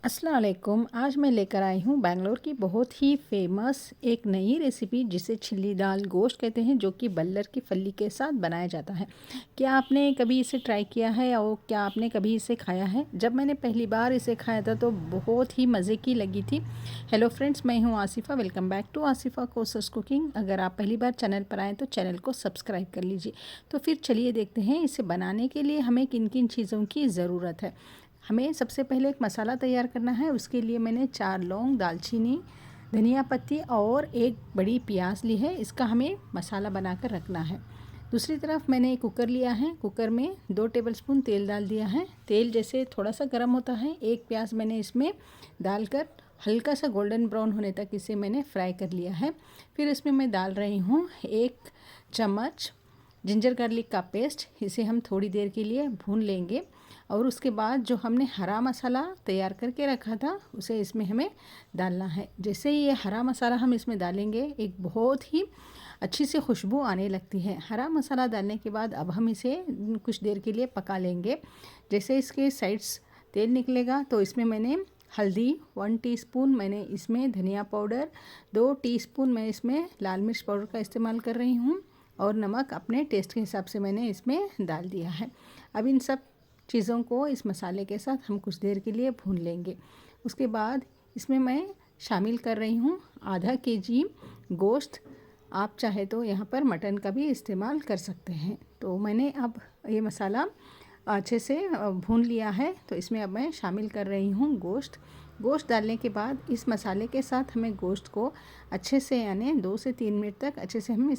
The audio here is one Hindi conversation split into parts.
अस्सलाम वालेकुम। आज मैं लेकर आई हूँ बेंगलोर की बहुत ही फेमस एक नई रेसिपी जिसे छिल्ली दाल गोश्त कहते हैं, जो कि बल्लर की फली के साथ बनाया जाता है। क्या आपने कभी इसे ट्राई किया है और क्या आपने कभी इसे खाया है? जब मैंने पहली बार इसे खाया था तो बहुत ही मज़े की लगी थी। हेलो फ्रेंड्स, मैं हूँ Asifa. Welcome back to Asifa कोसस कुकिंग। अगर आप पहली बार चैनल पर आएँ तो चैनल को सब्सक्राइब कर लीजिए। तो फिर चलिए देखते हैं इसे बनाने के लिए हमें किन किन चीज़ों की ज़रूरत है। हमें सबसे पहले एक मसाला तैयार करना है। उसके लिए मैंने 4 लौंग, दालचीनी, धनिया पत्ती और एक बड़ी प्याज ली है। इसका हमें मसाला बनाकर रखना है। दूसरी तरफ मैंने एक कुकर लिया है। कुकर में 2 टेबलस्पून तेल डाल दिया है। तेल जैसे थोड़ा सा गर्म होता है, एक प्याज मैंने इसमें डालकर हल्का सा गोल्डन ब्राउन होने तक इसे मैंने फ्राई कर लिया है। फिर इसमें मैं डाल रही हूँ 1 चम्मच जिंजर गार्लिक का पेस्ट। इसे हम थोड़ी देर के लिए भून लेंगे और उसके बाद जो हमने हरा मसाला तैयार करके रखा था उसे इसमें हमें डालना है। जैसे ही ये हरा मसाला हम इसमें डालेंगे, एक बहुत ही अच्छी सी खुशबू आने लगती है। हरा मसाला डालने के बाद अब हम इसे कुछ देर के लिए पका लेंगे। जैसे इसके साइड्स तेल निकलेगा तो इसमें मैंने हल्दी 1 टीस्पून, मैंने इसमें धनिया पाउडर 2 टीस्पून, मैं इसमें लाल मिर्च पाउडर का इस्तेमाल कर रही हूँ और नमक अपने टेस्ट के हिसाब से मैंने इसमें डाल दिया है। अब इन सब चीज़ों को इस मसाले के साथ हम कुछ देर के लिए भून लेंगे। उसके बाद इसमें मैं शामिल कर रही हूँ आधा केजी गोश्त। आप चाहे तो यहाँ पर मटन का भी इस्तेमाल कर सकते हैं। तो मैंने अब ये मसाला अच्छे से भून लिया है, तो इसमें अब मैं शामिल कर रही हूँ गोश्त। गोश्त डालने के बाद इस मसाले के साथ हमें गोश्त को अच्छे से यानी 2 से 3 मिनट तक अच्छे से हम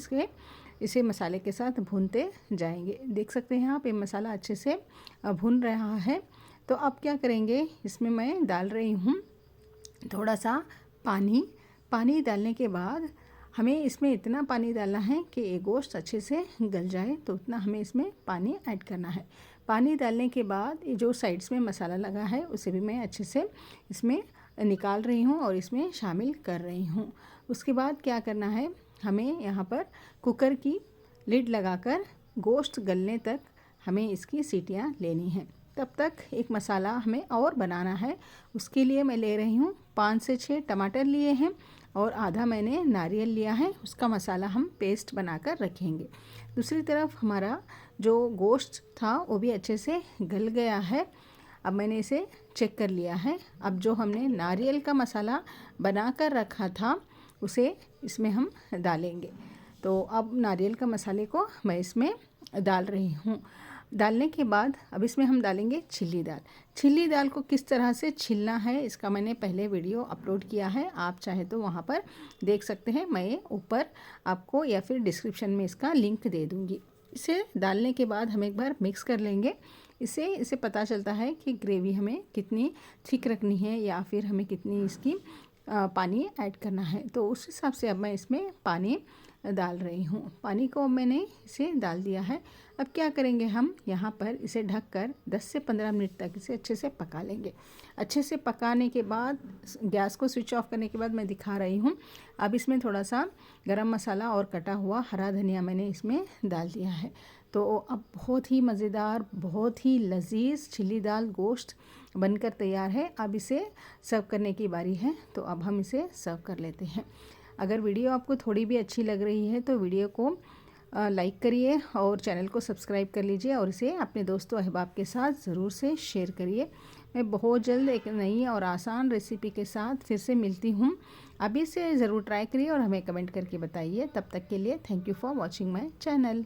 इसे मसाले के साथ भूनते जाएंगे। देख सकते हैं आप, ये मसाला अच्छे से भून रहा है। तो अब क्या करेंगे, इसमें मैं डाल रही हूँ थोड़ा सा पानी। पानी डालने के बाद हमें इसमें इतना पानी डालना है कि ये गोश्त अच्छे से गल जाए, तो उतना हमें इसमें पानी ऐड करना है। पानी डालने के बाद ये जो साइड्स में मसाला लगा है उसे भी मैं अच्छे से इसमें निकाल रही हूँ और इसमें शामिल कर रही हूँ। उसके बाद क्या करना है, हमें यहाँ पर कुकर की लिड लगाकर गोश्त गलने तक हमें इसकी सीटियाँ लेनी हैं। तब तक एक मसाला हमें और बनाना है। उसके लिए मैं ले रही हूँ 5 से 6 टमाटर लिए हैं और आधा मैंने नारियल लिया है। उसका मसाला हम पेस्ट बनाकर रखेंगे। दूसरी तरफ हमारा जो गोश्त था वो भी अच्छे से गल गया है। अब मैंने इसे चेक कर लिया है। अब जो हमने नारियल का मसाला बनाकर रखा था उसे इसमें हम डालेंगे। तो अब नारियल का मसाले को मैं इसमें डाल रही हूँ। डालने के बाद अब इसमें हम डालेंगे छिल्ली दाल। छिल्ली दाल को किस तरह से छीलना है इसका मैंने पहले वीडियो अपलोड किया है, आप चाहे तो वहाँ पर देख सकते हैं। मैं ऊपर आपको या फिर डिस्क्रिप्शन में इसका लिंक दे दूँगी। इसे डालने के बाद हम एक बार मिक्स कर लेंगे। इसे पता चलता है कि ग्रेवी हमें कितनी थिक रखनी है या फिर हमें कितनी इसकी पानी ऐड करना है। तो उस हिसाब से अब मैं इसमें पानी डाल रही हूँ। पानी को मैंने इसे डाल दिया है। अब क्या करेंगे, हम यहाँ पर इसे ढककर 10 से 15 मिनट तक इसे अच्छे से पका लेंगे। अच्छे से पकाने के बाद गैस को स्विच ऑफ करने के बाद मैं दिखा रही हूँ। अब इसमें थोड़ा सा गरम मसाला और कटा हुआ हरा धनिया मैंने इसमें डाल दिया है। तो अब बहुत ही मज़ेदार, बहुत ही लजीज छिल्ली दाल गोश्त बनकर तैयार है। अब इसे सर्व करने की बारी है। तो अब हम इसे सर्व कर लेते हैं। अगर वीडियो आपको थोड़ी भी अच्छी लग रही है तो वीडियो को लाइक करिए और चैनल को सब्सक्राइब कर लीजिए और इसे अपने दोस्तों अहबाब के साथ ज़रूर से शेयर करिए। मैं बहुत जल्द एक नई और आसान रेसिपी के साथ फिर से मिलती हूँ। अभी से ज़रूर ट्राई करिए और हमें कमेंट करके बताइए। तब तक के लिए thank you for watching my channel.